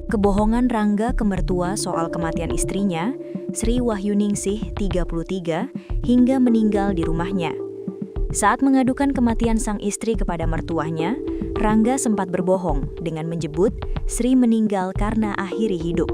Kebohongan Rangga ke mertua soal kematian istrinya, Sri Wahyuningsih, 33, hingga meninggal di rumahnya. Saat mengadukan kematian sang istri kepada mertuanya, Rangga sempat berbohong dengan menyebut Sri meninggal karena akhiri hidup.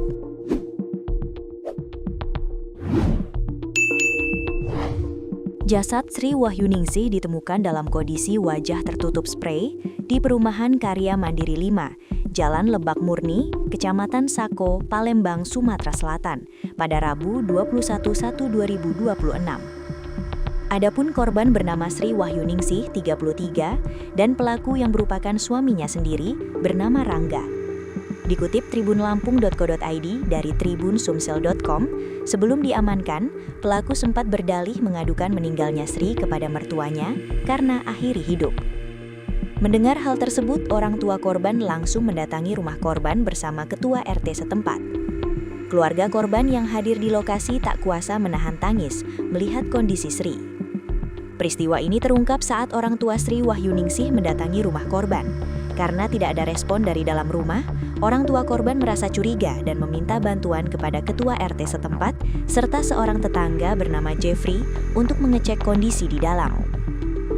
Jasad Sri Wahyuningsih ditemukan dalam kondisi wajah tertutup sprei di perumahan Karya Mandiri 5, Jalan Lebak Murni, Kecamatan Sako, Palembang, Sumatera Selatan, pada Rabu 21/1/2026. Adapun korban bernama Sri Wahyuningsih, 33, dan pelaku yang merupakan suaminya sendiri bernama Rangga. Dikutip tribunlampung.co.id dari tribunsumsel.com, sebelum diamankan, pelaku sempat berdalih mengadukan meninggalnya Sri kepada mertuanya karena akhiri hidup. Mendengar hal tersebut, orang tua korban langsung mendatangi rumah korban bersama ketua RT setempat. Keluarga korban yang hadir di lokasi tak kuasa menahan tangis melihat kondisi Sri. Peristiwa ini terungkap saat orang tua Sri Wahyuningsih mendatangi rumah korban. Karena tidak ada respon dari dalam rumah, orang tua korban merasa curiga dan meminta bantuan kepada ketua RT setempat serta seorang tetangga bernama Jeffrey untuk mengecek kondisi di dalam.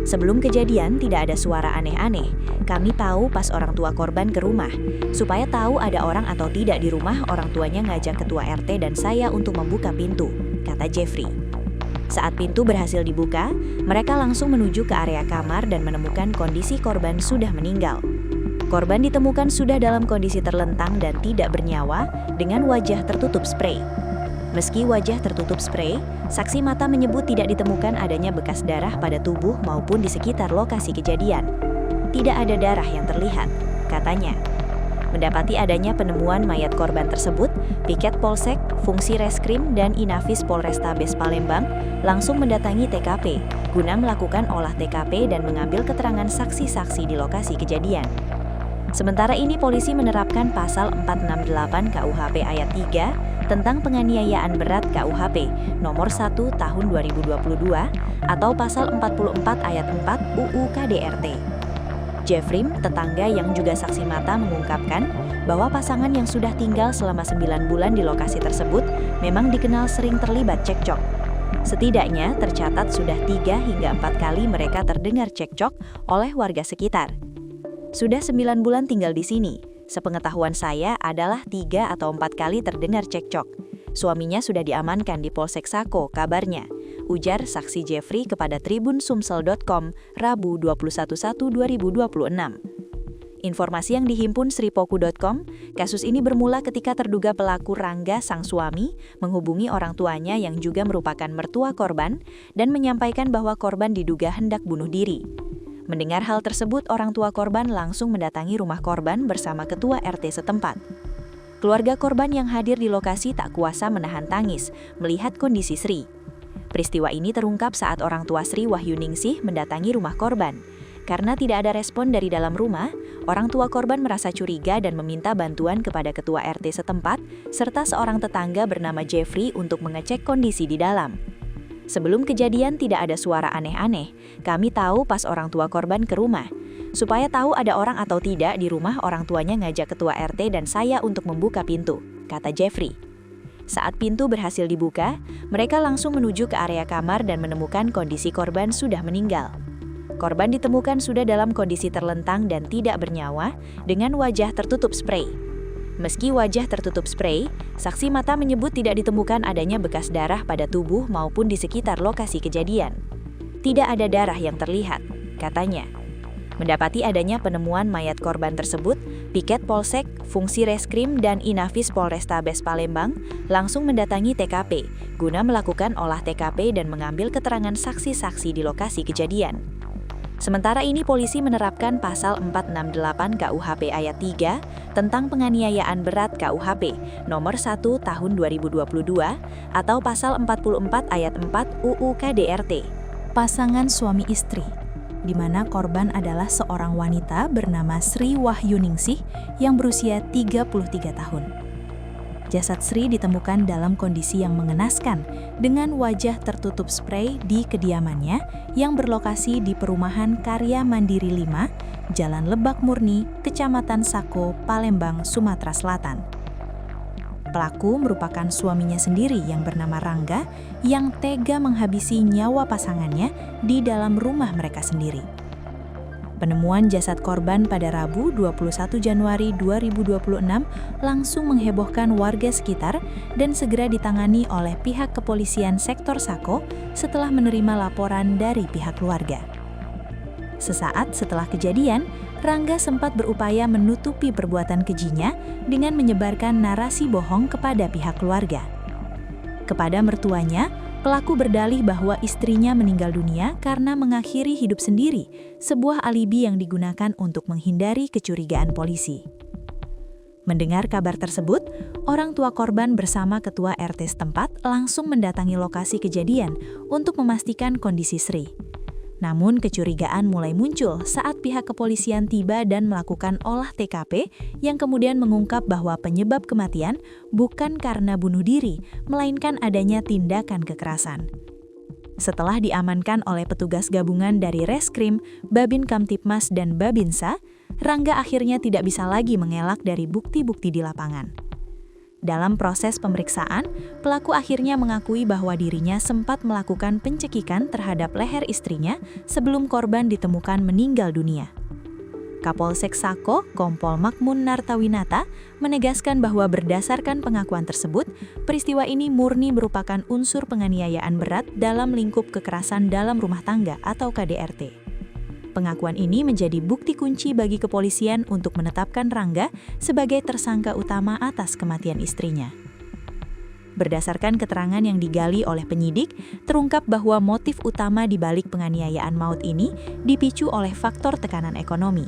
Sebelum kejadian tidak ada suara aneh-aneh. Kami tahu pas orang tua korban ke rumah. Supaya tahu ada orang atau tidak di rumah, orang tuanya ngajak ketua RT dan saya untuk membuka pintu, kata Jeffrey. Saat pintu berhasil dibuka, mereka langsung menuju ke area kamar dan menemukan kondisi korban sudah meninggal. Korban ditemukan sudah dalam kondisi terlentang dan tidak bernyawa dengan wajah tertutup sprei. Meski wajah tertutup sprei, saksi mata menyebut tidak ditemukan adanya bekas darah pada tubuh maupun di sekitar lokasi kejadian. Tidak ada darah yang terlihat, katanya. Mendapati adanya penemuan mayat korban tersebut, Piket Polsek, Fungsi Reskrim, dan Inafis Polrestabes Palembang langsung mendatangi TKP guna melakukan olah TKP dan mengambil keterangan saksi-saksi di lokasi kejadian. Sementara ini polisi menerapkan pasal 468 KUHP ayat 3 tentang penganiayaan berat KUHP nomor 1 tahun 2022 atau pasal 44 ayat 4 UU KDRT. Jeffrey, tetangga yang juga saksi mata, mengungkapkan bahwa pasangan yang sudah tinggal selama 9 bulan di lokasi tersebut memang dikenal sering terlibat cekcok. Setidaknya tercatat sudah 3 hingga 4 kali mereka terdengar cekcok oleh warga sekitar. Sudah 9 bulan tinggal di sini. Sepengetahuan saya adalah 3 atau 4 kali terdengar cekcok. Suaminya sudah diamankan di Polsek Sako, kabarnya, ujar saksi Jeffrey kepada tribunsumsel.com Rabu 21/1/2026. Informasi yang dihimpun sripoku.com, kasus ini bermula ketika terduga pelaku Rangga, sang suami, menghubungi orang tuanya yang juga merupakan mertua korban dan menyampaikan bahwa korban diduga hendak bunuh diri. Mendengar hal tersebut, orang tua korban langsung mendatangi rumah korban bersama ketua RT setempat. Keluarga korban yang hadir di lokasi tak kuasa menahan tangis melihat kondisi Sri. Peristiwa ini terungkap saat orang tua Sri Wahyuningsih mendatangi rumah korban. Karena tidak ada respon dari dalam rumah, orang tua korban merasa curiga dan meminta bantuan kepada ketua RT setempat serta seorang tetangga bernama Jeffrey untuk mengecek kondisi di dalam. Sebelum kejadian tidak ada suara aneh-aneh. Kami tahu pas orang tua korban ke rumah. Supaya tahu ada orang atau tidak di rumah, orang tuanya ngajak ketua RT dan saya untuk membuka pintu, kata Jeffrey. Saat pintu berhasil dibuka, mereka langsung menuju ke area kamar dan menemukan kondisi korban sudah meninggal. Korban ditemukan sudah dalam kondisi terlentang dan tidak bernyawa dengan wajah tertutup sprei. Meski wajah tertutup sprei, saksi mata menyebut tidak ditemukan adanya bekas darah pada tubuh maupun di sekitar lokasi kejadian. Tidak ada darah yang terlihat, katanya. Mendapati adanya penemuan mayat korban tersebut, Piket Polsek, Fungsi Reskrim, dan Inafis Polrestabes Palembang langsung mendatangi TKP guna melakukan olah TKP dan mengambil keterangan saksi-saksi di lokasi kejadian. Sementara ini polisi menerapkan pasal 468 KUHP ayat 3 tentang penganiayaan berat KUHP nomor 1 tahun 2022 atau pasal 44 ayat 4 UU KDRT. Pasangan suami istri, di mana korban adalah seorang wanita bernama Sri Wahyuningsih yang berusia 33 tahun. Jasad Sri ditemukan dalam kondisi yang mengenaskan, dengan wajah tertutup sprei di kediamannya yang berlokasi di perumahan Karya Mandiri 5, Jalan Lebak Murni, Kecamatan Sako, Palembang, Sumatera Selatan. Pelaku merupakan suaminya sendiri yang bernama Rangga yang tega menghabisi nyawa pasangannya di dalam rumah mereka sendiri. Penemuan jasad korban pada Rabu 21 Januari 2026 langsung menghebohkan warga sekitar dan segera ditangani oleh pihak kepolisian sektor Sako setelah menerima laporan dari pihak keluarga. Sesaat setelah kejadian, Rangga sempat berupaya menutupi perbuatan kejinya dengan menyebarkan narasi bohong kepada pihak keluarga. Kepada mertuanya, pelaku berdalih bahwa istrinya meninggal dunia karena mengakhiri hidup sendiri, sebuah alibi yang digunakan untuk menghindari kecurigaan polisi. Mendengar kabar tersebut, orang tua korban bersama ketua RT setempat langsung mendatangi lokasi kejadian untuk memastikan kondisi Sri. Namun kecurigaan mulai muncul saat pihak kepolisian tiba dan melakukan olah TKP yang kemudian mengungkap bahwa penyebab kematian bukan karena bunuh diri, melainkan adanya tindakan kekerasan. Setelah diamankan oleh petugas gabungan dari Reskrim, Babin Kamtipmas dan Babinsa, Rangga akhirnya tidak bisa lagi mengelak dari bukti-bukti di lapangan. Dalam proses pemeriksaan, pelaku akhirnya mengakui bahwa dirinya sempat melakukan pencekikan terhadap leher istrinya sebelum korban ditemukan meninggal dunia. Kapolsek Sako, Kompol Makmun Nartawinata, menegaskan bahwa berdasarkan pengakuan tersebut, peristiwa ini murni merupakan unsur penganiayaan berat dalam lingkup kekerasan dalam rumah tangga atau KDRT. Pengakuan ini menjadi bukti kunci bagi kepolisian untuk menetapkan Rangga sebagai tersangka utama atas kematian istrinya. Berdasarkan keterangan yang digali oleh penyidik, terungkap bahwa motif utama di balik penganiayaan maut ini dipicu oleh faktor tekanan ekonomi.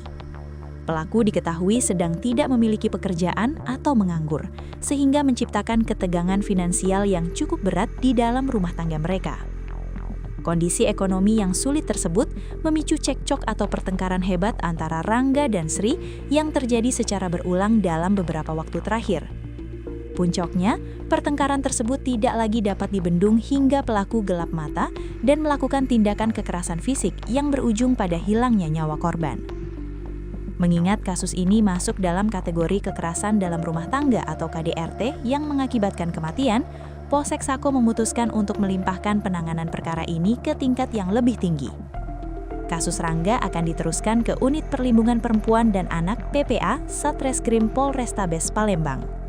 Pelaku diketahui sedang tidak memiliki pekerjaan atau menganggur, sehingga menciptakan ketegangan finansial yang cukup berat di dalam rumah tangga mereka. Kondisi ekonomi yang sulit tersebut memicu cekcok atau pertengkaran hebat antara Rangga dan Sri yang terjadi secara berulang dalam beberapa waktu terakhir. Puncaknya, pertengkaran tersebut tidak lagi dapat dibendung hingga pelaku gelap mata dan melakukan tindakan kekerasan fisik yang berujung pada hilangnya nyawa korban. Mengingat kasus ini masuk dalam kategori kekerasan dalam rumah tangga atau KDRT yang mengakibatkan kematian, Polsek Sako memutuskan untuk melimpahkan penanganan perkara ini ke tingkat yang lebih tinggi. Kasus Rangga akan diteruskan ke Unit Perlindungan Perempuan dan Anak PPA Satreskrim Polrestabes Palembang.